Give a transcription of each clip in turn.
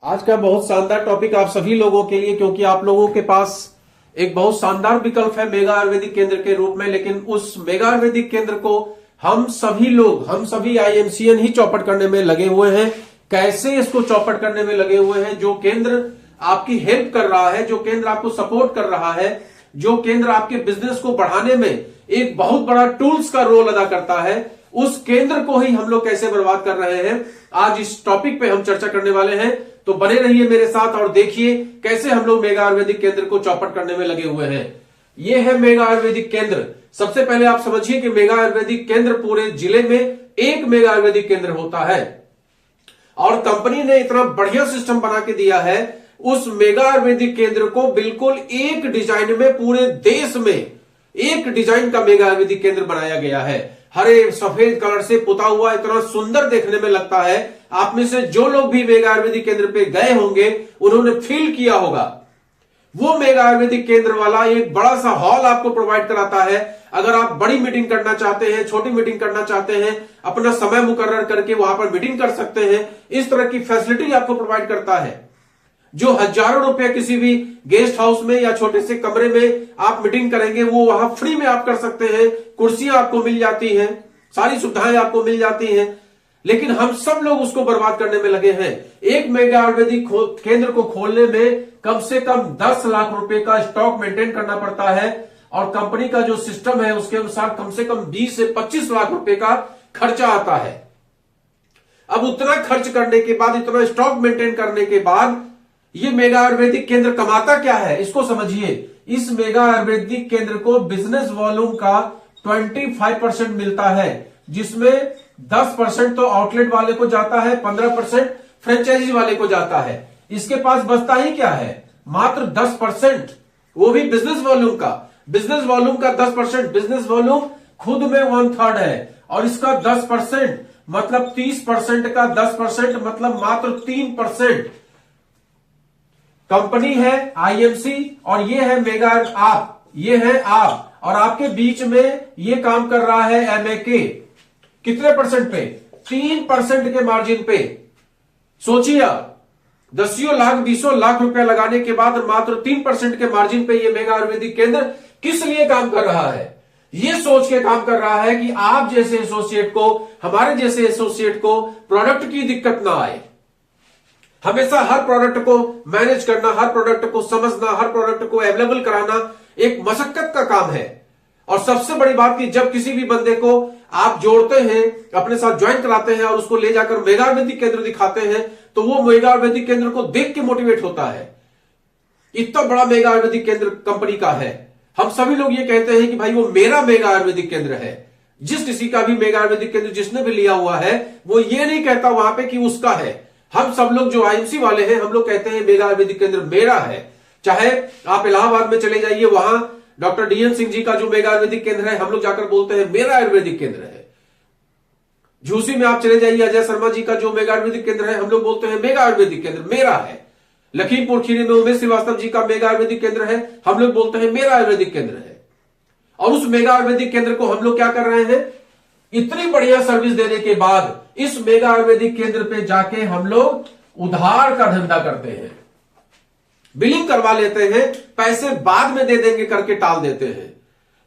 आज का बहुत शानदार टॉपिक आप सभी लोगों के लिए, क्योंकि आप लोगों के पास एक बहुत शानदार विकल्प है मेगा आयुर्वेदिक केंद्र के रूप में। लेकिन उस मेगा आयुर्वेदिक केंद्र को हम सभी आईएमसीएन ही चौपट करने में लगे हुए हैं। कैसे इसको चौपट करने में लगे हुए हैं? जो केंद्र आपकी हेल्प कर रहा है, जो केंद्र आपको सपोर्ट कर रहा है, जो केंद्र आपके बिजनेस को बढ़ाने में एक बहुत बड़ा टूल्स का रोल अदा करता है, उस केंद्र को ही हम लोग कैसे बर्बाद कर रहे हैं, आज इस टॉपिक पे हम चर्चा करने वाले हैं। तो बने रहिए मेरे साथ और देखिए कैसे हम लोग मेगा आयुर्वेदिक केंद्र को चौपट करने में लगे हुए हैं। ये है मेगा आयुर्वेदिक केंद्र। सबसे पहले आप समझिए कि मेगा आयुर्वेदिक केंद्र पूरे जिले में एक मेगा आयुर्वेदिक केंद्र होता है और कंपनी ने इतना बढ़िया सिस्टम बना के दिया है। उस मेगा आयुर्वेदिक केंद्र को बिल्कुल एक डिजाइन में पूरे देश में एक डिजाइन का मेगा आयुर्वेदिक केंद्र बनाया गया है। हरे सफेद कलर से पुता हुआ, इतना सुंदर देखने में लगता है। आप में से जो लोग भी मेगा आयुर्वेदिक केंद्र पे गए होंगे उन्होंने फील किया होगा। वो मेगा आयुर्वेदिक केंद्र वाला एक बड़ा सा हॉल आपको प्रोवाइड कराता है। अगर आप बड़ी मीटिंग करना चाहते हैं, छोटी मीटिंग करना चाहते हैं, अपना समय मुकर्रर करके वहां पर मीटिंग कर सकते हैं। इस तरह की फैसिलिटी आपको प्रोवाइड करता है। जो हजारों रुपए किसी भी गेस्ट हाउस में या छोटे से कमरे में आप मीटिंग करेंगे, वो वहां फ्री में आप कर सकते हैं। कुर्सियां आपको मिल जाती हैं, सारी सुविधाएं आपको मिल जाती हैं। लेकिन हम सब लोग उसको बर्बाद करने में लगे हैं। एक मेगा आयुर्वेदिक केंद्र को खोलने में कम से कम 10 लाख रुपए का स्टॉक मेंटेन करना पड़ता है और कंपनी का जो सिस्टम है उसके अनुसार कम से कम 20 से 25 लाख रुपए का खर्चा आता है। अब उतना खर्च करने के बाद, इतना स्टॉक मेंटेन करने के बाद ये मेगा आयुर्वेदिक केंद्र कमाता क्या है, इसको समझिए। इस मेगा आयुर्वेदिक केंद्र को बिजनेस वॉल्यूम का 25% मिलता है, जिसमें 10% तो आउटलेट वाले को जाता है, 15% फ्रेंचाइजी वाले को जाता है। इसके पास बचता ही क्या है, मात्र 10%, वो भी बिजनेस वॉल्यूम का। बिजनेस वॉल्यूम का 10%, बिजनेस वॉल्यूम खुद में 1/3 है और इसका 10% मतलब 30% का 10% मतलब मात्र 3%। कंपनी है आईएमसी और ये है मेगा आप, ये है आप, और आपके बीच में ये काम कर रहा है एमएके। कितने परसेंट पे? 3% के मार्जिन पे। सोचिए आप, 10 लाख 20 लाख रुपया लगाने के बाद मात्र 3% के मार्जिन पे ये मेगा आयुर्वेदिक केंद्र किस लिए काम कर रहा है? ये सोच के काम कर रहा है कि आप जैसे एसोसिएट को, हमारे जैसे एसोसिएट को प्रोडक्ट की दिक्कत ना आए। हमेशा हर प्रोडक्ट को मैनेज करना, हर प्रोडक्ट को समझना, हर प्रोडक्ट को अवेलेबल कराना एक मशक्कत का काम है। और सबसे बड़ी बात कि जब किसी भी बंदे को आप जोड़ते हैं, अपने साथ ज्वाइन कराते हैं और उसको ले जाकर मेगा आयुर्वेदिक केंद्र दिखाते हैं, तो वो मेगा आयुर्वेदिक केंद्र को देख के मोटिवेट होता है। इतना बड़ा मेगा आयुर्वेदिक केंद्र कंपनी का है। हम सभी लोग ये कहते हैं कि भाई वो मेरा मेगा आयुर्वेदिक केंद्र है। जिस किसी का भी मेगा आयुर्वेदिक केंद्र जिसने भी लिया हुआ है, वो ये नहीं कहता वहां पे कि उसका है। हम सब लोग जो आईएमसी वाले हैं, हम लोग कहते हैं मेगा आयुर्वेदिक केंद्र मेरा है। चाहे आप इलाहाबाद में चले जाइए, वहां डॉक्टर डीएन सिंह जी का जो मेगा आयुर्वेदिक केंद्र है, हम लोग जाकर बोलते हैं मेरा आयुर्वेदिक केंद्र है। झूसी में आप चले जाइए, अजय शर्मा जी का जो मेगा आयुर्वेदिक केंद्र है, हम लोग बोलते हैं मेगा आयुर्वेदिक केंद्र मेरा है। लखीमपुर खीरी में उमेश श्रीवास्तव जी का मेगा आयुर्वेदिक केंद्र है, हम लोग बोलते हैं मेरा आयुर्वेदिक केंद्र है। और उस मेगा आयुर्वेदिक केंद्र को हम लोग क्या कर रहे हैं, इतनी बढ़िया सर्विस देने के बाद इस मेगा आयुर्वेदिक केंद्र पे जाके हम लोग उधार का धंधा करते हैं, बिलिंग करवा लेते हैं, पैसे बाद में दे देंगे करके टाल देते हैं।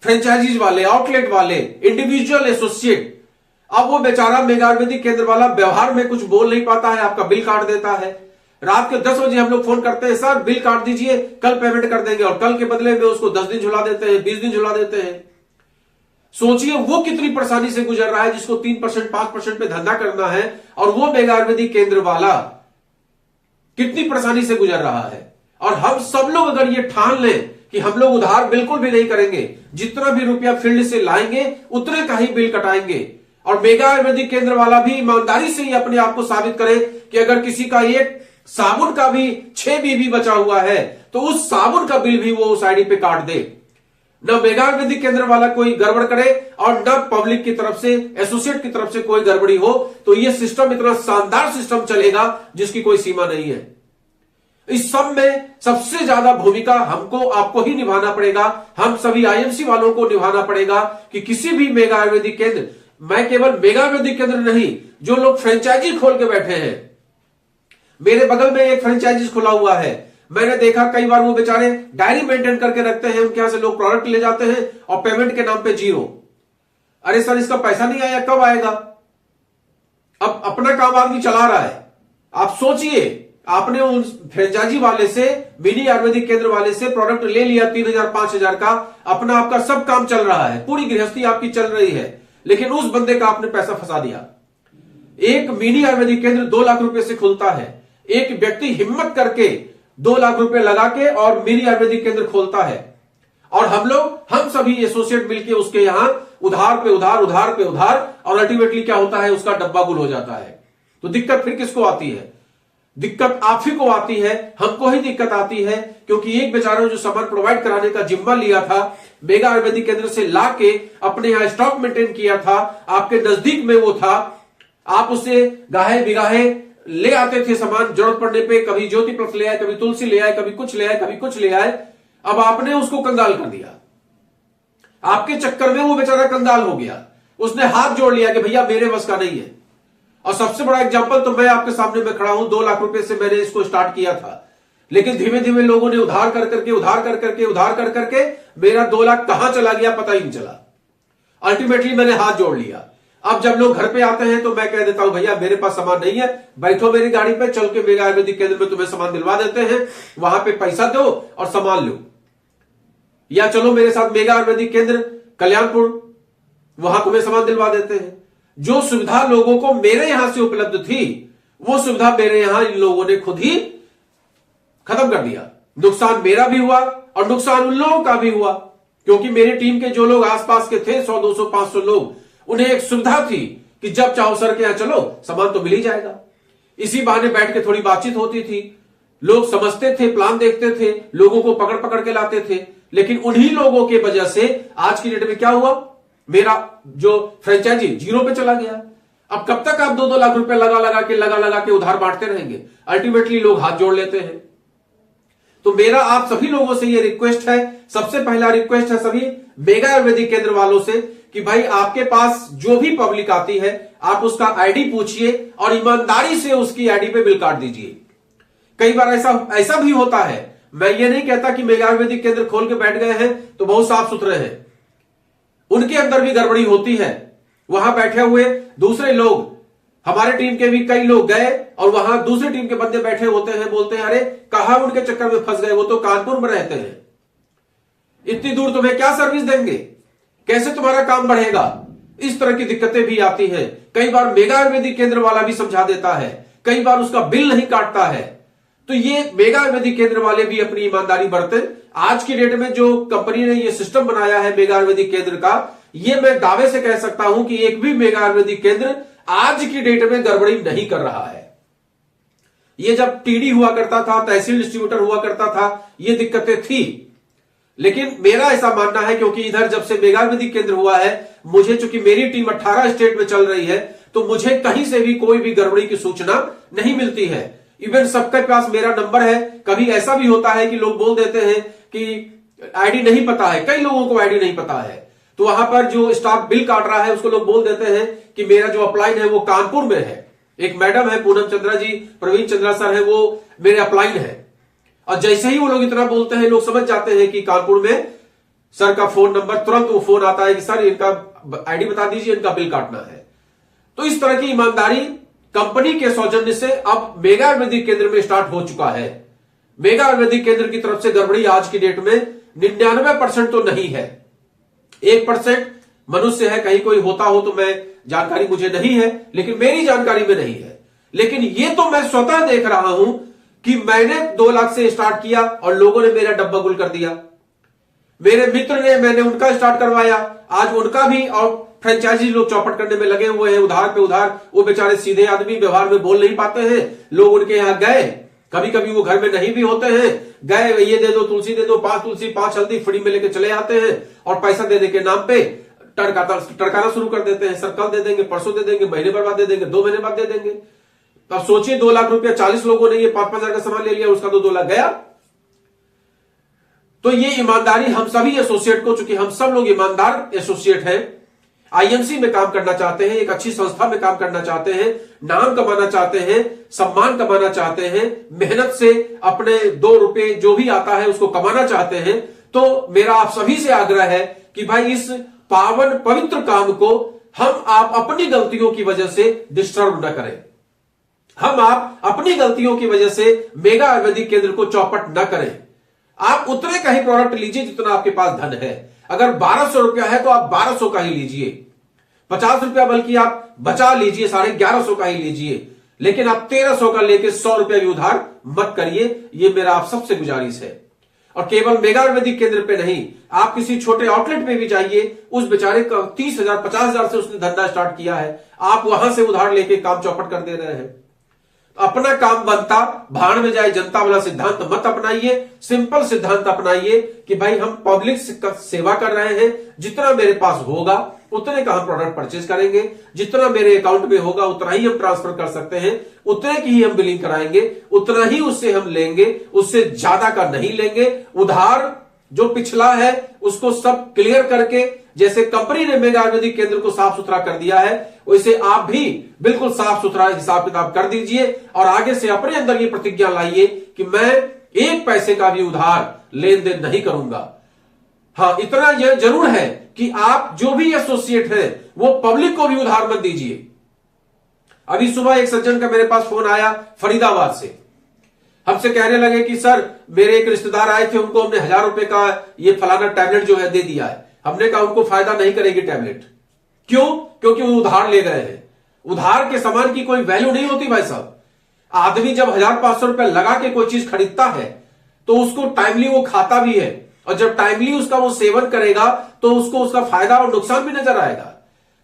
फ्रेंचाइजीज वाले, आउटलेट वाले, इंडिविजुअल एसोसिएट। अब वो बेचारा मेगा आयुर्वेदिक केंद्र वाला व्यवहार में कुछ बोल नहीं पाता है, आपका बिल काट देता है। रात के 10 बजे हम लोग फोन करते हैं, सर बिल काट दीजिए, कल पेमेंट कर देंगे, और कल के बदले में उसको 10 दिन झुला देते हैं, 20 दिन झुला देते हैं। सोचिए वो कितनी परेशानी से गुजर रहा है, जिसको 3% 5% पे धंधा करना है, और वो मेगा आयुर्वेदिक केंद्र वाला कितनी परेशानी से गुजर रहा है। और हम सब लोग अगर ये ठान लें कि हम लोग उधार बिल्कुल भी नहीं करेंगे, जितना भी रुपया फील्ड से लाएंगे उतने का ही बिल कटाएंगे, और मेगा आयुर्वेदिक केंद्र वाला भी ईमानदारी से ही अपने आप को साबित करे कि अगर किसी का एक साबुन का भी 6 बीबी बचा हुआ है तो उस साबुन का बिल भी वो उस आईडी पे काट दे। न मेगा आयुर्वेदिक केंद्र वाला कोई गड़बड़ करे और न पब्लिक की तरफ से, एसोसिएट की तरफ से कोई गड़बड़ी हो, तो ये सिस्टम इतना शानदार सिस्टम चलेगा जिसकी कोई सीमा नहीं है। इस सब में सबसे ज्यादा भूमिका हमको, आपको ही निभाना पड़ेगा। हम सभी आईएमसी वालों को निभाना पड़ेगा कि किसी भी मेगा आयुर्वेदिक केंद्र, मैं केवल मेगा आयुर्वेदिक केंद्र नहीं, जो लोग फ्रेंचाइजी खोल के बैठे हैं, मेरे बगल में एक फ्रेंचाइजीज खुला हुआ है, मैंने देखा कई बार वो बेचारे डायरी मेंटेन करके रखते हैं, उनके यहां से लोग प्रोडक्ट ले जाते हैं और पेमेंट के नाम पे जीरो। अरे सर इसका पैसा नहीं आया, कब आएगा? अब अपना काम आदमी चला रहा है। आप सोचिए, आपने उन फ्रेंचाइजी वाले से, मिनी आयुर्वेदिक केंद्र वाले से प्रोडक्ट ले लिया 3,000 5,000 का, अपना आपका सब काम चल रहा है, पूरी गृहस्थी आपकी चल रही है, लेकिन उस बंदे का आपने पैसा फंसा दिया। एक मिनी आयुर्वेदिक केंद्र 2 लाख रुपए से खुलता है, एक व्यक्ति हिम्मत करके 2 लाख रुपए लगा के और मिनी आयुर्वेदिक केंद्र खोलता है, और हम सभी एसोसिएट मिलके उसके यहां उधार पे उधार, उधार पे उधार, और अल्टीमेटली क्या होता है, उसका डब्बा गुल हो जाता है। तो दिक्कत फिर किसको आती है? दिक्कत आप ही को आती है, हमको ही दिक्कत आती है, क्योंकि एक बेचारा जो सामान प्रोवाइड कराने का जिम्मा लिया था, मेगा आयुर्वेदिक केंद्र से लाके अपने यहां स्टॉक मेंटेन किया था, आपके नजदीक में वो था, आप उसे गाहे बिगाहे ले आते थे सामान, जरूरत पड़ने पे कभी ज्योति प्लस ले आए, कभी तुलसी ले आए, कभी कुछ ले आए, कभी कुछ ले आए। अब आपने उसको कंगाल कर दिया, आपके चक्कर में वो बेचारा कंगाल हो गया, उसने हाथ जोड़ लिया कि भैया मेरे बस का नहीं है। और सबसे बड़ा एग्जांपल तो मैं आपके सामने में खड़ा हूं, 2 लाख रुपए से मैंने इसको स्टार्ट किया था, लेकिन धीमे धीमे लोगों ने उधार कर करके मेरा 2 लाख कहां चला गया पता ही नहीं चला। अल्टीमेटली मैंने हाथ जोड़ लिया। अब जब लोग घर पे आते हैं तो मैं कह देता हूं भैया मेरे पास सामान नहीं है, बैठो मेरी गाड़ी पे, चल के मेगा आयुर्वेदिक केंद्र में तुम्हें सामान दिलवा देते हैं, वहां पे पैसा दो और सामान लो, या चलो मेरे साथ मेगा आयुर्वेदिक केंद्र कल्याणपुर, वहां तुम्हें सामान दिलवा देते हैं। जो सुविधा लोगों को मेरे यहां से उपलब्ध थी, वो सुविधा मेरे यहां इन लोगों ने खुद ही खत्म कर दिया। नुकसान मेरा भी हुआ और नुकसान उन लोगों का भी हुआ, क्योंकि मेरी टीम के जो लोग आसपास के थे, 100 200 500 लोग, उन्हें एक सुविधा थी कि जब चाहो सर के यहां चलो सामान तो मिल ही जाएगा। इसी बहाने बैठ के थोड़ी बातचीत होती थी, लोग समझते थे, प्लान देखते थे, लोगों को पकड़ पकड़ के लाते थे। लेकिन उन्हीं लोगों के वजह से आज की डेट में क्या हुआ, मेरा जो फ्रेंचाइजी जीरो पे चला गया। अब कब तक आप 2-2 लाख रुपए लगा के उधार बांटते रहेंगे? अल्टीमेटली लोग हाथ जोड़ लेते हैं। तो मेरा आप सभी लोगों से यह रिक्वेस्ट है, सबसे पहला रिक्वेस्ट है सभी मेगा आयुर्वेदिक केंद्र वालों से कि भाई आपके पास जो भी पब्लिक आती है, आप उसका आईडी पूछिए और ईमानदारी से उसकी आईडी पे बिल काट दीजिए। कई बार ऐसा भी होता है, मैं ये नहीं कहता कि मेगा आयुर्वेदिक केंद्र खोल के बैठ गए हैं तो बहुत साफ सुथरे हैं, उनके अंदर भी गड़बड़ी होती है। वहां बैठे हुए दूसरे लोग, हमारे टीम के भी कई लोग गए और वहां दूसरी टीम के बंदे बैठे होते हैं, बोलते हैं अरे कहां उनके चक्कर में फंस गए, वो तो कानपुर में रहते हैं, इतनी दूर तुम्हें क्या सर्विस देंगे, कैसे तुम्हारा काम बढ़ेगा। इस तरह की दिक्कतें भी आती हैं। कई बार मेगा आयुर्वेदिक केंद्र वाला भी समझा देता है, कई बार उसका बिल नहीं काटता है। तो ये मेगा आयुर्वेदिक केंद्र वाले भी अपनी ईमानदारी बरतें। आज की डेट में जो कंपनी ने ये सिस्टम बनाया है मेगा आयुर्वेदिक केंद्र का, ये मैं दावे से कह सकता हूं कि एक भी मेगा आयुर्वेदिक केंद्र आज की डेट में गड़बड़ी नहीं कर रहा है। ये जब टीडी हुआ करता था, तहसील डिस्ट्रीब्यूटर हुआ करता था, ये दिक्कतें थी। लेकिन मेरा ऐसा मानना है, क्योंकि इधर जब से मेगा आयुर्वेदिक केंद्र हुआ है, मुझे चूंकि मेरी टीम 18 स्टेट में चल रही है, तो मुझे कहीं से भी कोई भी गड़बड़ी की सूचना नहीं मिलती है। इवन सबके पास मेरा नंबर है। कभी ऐसा भी होता है कि लोग बोल देते हैं कि आईडी नहीं पता है, कई लोगों को आईडी नहीं पता है, तो वहां पर जो स्टाफ बिल काट रहा है उसको लोग बोल देते हैं कि मेरा जो अपलाइन है वो कानपुर में है। एक मैडम है पूनम चंद्रा जी, प्रवीण चंद्रा सर है, वो मेरे अपलाइन है। और जैसे ही वो लोग इतना बोलते हैं, लोग समझ जाते हैं कि कानपुर में सर का फोन नंबर, तुरंत वो फोन आता है कि सर इनका आईडी बता दीजिए, इनका बिल काटना है। तो इस तरह की ईमानदारी कंपनी के सौजन्य से अब मेगा आयुर्वेदिक केंद्र में स्टार्ट हो चुका है। मेगा आयुर्वेदिक केंद्र की तरफ से गड़बड़ी आज की डेट में 99% तो नहीं है, 1% मनुष्य है, कहीं कोई होता हो तो मैं जानकारी मुझे नहीं है, लेकिन मेरी जानकारी में नहीं है। लेकिन ये तो मैं स्वतः देख रहा हूं कि मैंने 2 लाख से स्टार्ट किया और लोगों ने मेरा डब्बा गुल कर दिया। मेरे मित्र ने, मैंने उनका स्टार्ट करवाया, आज उनका भी, और फ्रेंचाइजी लोग चौपट करने में लगे हुए हैं, उधार पे उधार। वो बेचारे सीधे आदमी व्यवहार में बोल नहीं पाते हैं। लोग उनके यहां गए, कभी कभी वो घर में नहीं भी होते हैं, गए ये दे दो, तुलसी दे दो, 5 तुलसी 5 हल्दी फ्री में लेके चले आते हैं और पैसा देने के नाम पे टरकाना शुरू कर देते हैं। सर कल दे देंगे, परसों दे देंगे, महीने भर बाद दे देंगे, 2 महीने बाद दे देंगे। अब सोचिए 2 लाख रुपया 40 लोगों ने ये 5-5 हजार का सामान ले लिया, उसका तो 2 लाख गया। तो ये ईमानदारी हम सभी एसोसिएट को, चूंकि हम सब लोग ईमानदार एसोसिएट हैं, आईएमसी में काम करना चाहते हैं, एक अच्छी संस्था में काम करना चाहते हैं, नाम कमाना चाहते हैं, सम्मान कमाना चाहते हैं, मेहनत से अपने 2 रुपए जो भी आता है उसको कमाना चाहते हैं, तो मेरा आप सभी से आग्रह है कि भाई इस पावन पवित्र काम को हम आप अपनी गलतियों की वजह से डिस्टर्ब न करें। हम आप अपनी गलतियों की वजह से मेगा आयुर्वेदिक केंद्र को चौपट न करें। आप उतने का ही प्रोडक्ट लीजिए जितना आपके पास धन है। अगर 1200 रुपया है तो आप 1200 का ही लीजिए, 50 रुपया बल्कि आप बचा लीजिए, 1150 का ही लीजिए, लेकिन आप 1300 का लेके 100 रुपया भी उधार मत करिए। ये मेरा आप सबसे गुजारिश है। और केवल मेगा आयुर्वेदिक केंद्र पे नहीं, आप किसी छोटे आउटलेट पे भी जाइए, उस बेचारे का 30,000 50,000 से उसने धंधा स्टार्ट किया है, आप वहां से उधार लेके काम चौपट कर दे रहे हैं। अपना काम बनता भाड़ में जाए जनता वाला सिद्धांत मत अपनाइए। सिंपल सिद्धांत अपनाइए कि भाई हम पब्लिक का सेवा कर रहे हैं, जितना मेरे पास होगा उतने का हम प्रोडक्ट परचेज करेंगे, जितना मेरे अकाउंट में होगा उतना ही हम ट्रांसफर कर सकते हैं, उतने की ही हम बिलिंग कराएंगे, उतना ही उससे हम लेंगे, उससे ज्यादा का नहीं लेंगे। उधार जो पिछला है उसको सब क्लियर करके, जैसे कंपनी ने मेगा आयुर्वेदिक केंद्र को साफ सुथरा कर दिया है, वैसे आप भी बिल्कुल साफ सुथरा हिसाब किताब कर दीजिए और आगे से अपने अंदर ये प्रतिज्ञा लाइए कि मैं 1 पैसे का भी उधार लेन देन नहीं करूंगा। हाँ, इतना यह जरूर है कि आप जो भी एसोसिएट है वो पब्लिक को भी उधार मत दीजिए। अभी सुबह एक सज्जन का मेरे पास फोन आया फरीदाबाद से, हमसे कहने लगे कि सर मेरे एक रिश्तेदार आए थे, उनको हमने 1000 रुपए का ये फलाना टैबलेट जो है दे दिया है। हमने कहा उनको फायदा नहीं करेगी टैबलेट। क्यों? क्योंकि वो उधार ले गए हैं। उधार के सामान की कोई वैल्यू नहीं होती भाई साहब। आदमी जब 1500 रुपए लगा के कोई चीज खरीदता है तो उसको टाइमली वो खाता भी है, और जब टाइमली उसका वो सेवन करेगा तो उसको उसका फायदा और नुकसान भी नजर आएगा।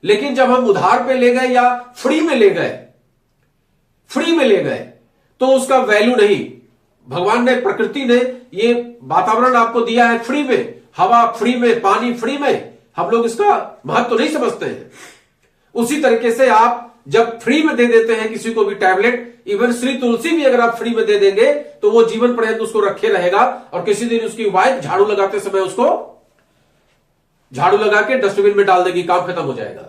लेकिन जब हम उधार पे ले गए या फ्री में ले गए तो उसका वैल्यू नहीं। भगवान ने, प्रकृति ने ये वातावरण आपको दिया है फ्री में, हवा फ्री में, पानी फ्री में, हम लोग इसका महत्व तो नहीं समझते हैं। उसी तरीके से आप जब फ्री में दे देते हैं किसी को भी टैबलेट, इवन श्री तुलसी भी अगर आप फ्री में दे देंगे तो वो जीवन पर्यंत उसको रखे रहेगा, और किसी दिन उसकी वाइफ झाड़ू लगाते समय उसको झाड़ू लगा के डस्टबिन में डाल देगी, काम खत्म हो जाएगा।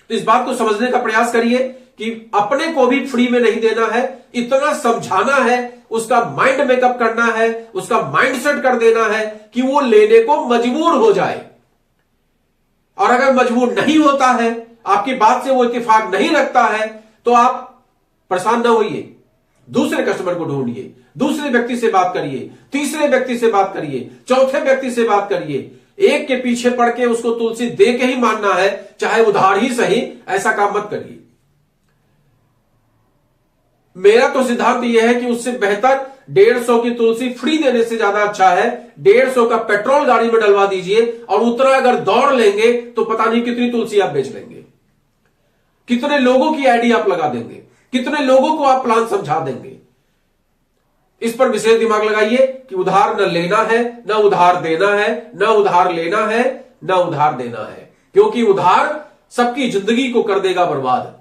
तो इस बात को समझने का प्रयास करिए कि अपने को भी फ्री में नहीं देना है, इतना समझाना है, उसका माइंड मेकअप करना है, उसका माइंड सेट कर देना है कि वो लेने को मजबूर हो जाए। और अगर मजबूर नहीं होता है, आपकी बात से वो इत्तेफाक नहीं रखता है, तो आप परेशान ना होइए, दूसरे कस्टमर को ढूंढिए, दूसरे व्यक्ति से बात करिए, तीसरे व्यक्ति से बात करिए, चौथे व्यक्ति से बात करिए। एक के पीछे पड़ के उसको तुलसी दे के ही मानना है, चाहे उधार ही सही, ऐसा काम मत करिए। मेरा तो सिद्धांत यह है कि उससे बेहतर 150 की तुलसी फ्री देने से ज्यादा अच्छा है 150 का पेट्रोल गाड़ी में डलवा दीजिए, और उतना अगर दौड़ लेंगे तो पता नहीं कितनी तुलसी आप बेच लेंगे, कितने लोगों की आईडी आप लगा देंगे, कितने लोगों को आप प्लान समझा देंगे। इस पर विशेष दिमाग लगाइए कि उधार न लेना है, न उधार देना है, न उधार लेना है, न उधार देना है, क्योंकि उधार सबकी जिंदगी को कर देगा बर्बाद।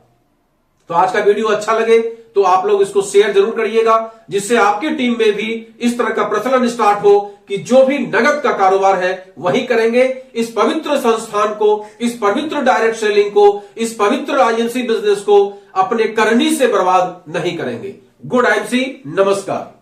तो आज का वीडियो अच्छा लगे तो आप लोग इसको शेयर जरूर करिएगा, जिससे आपकी टीम में भी इस तरह का प्रचलन स्टार्ट हो कि जो भी नगद का कारोबार है वही करेंगे। इस पवित्र संस्थान को, इस पवित्र डायरेक्ट सेलिंग को, इस पवित्र आईएमसी बिजनेस को अपने करनी से बर्बाद नहीं करेंगे। गुड आईएमसी, नमस्कार।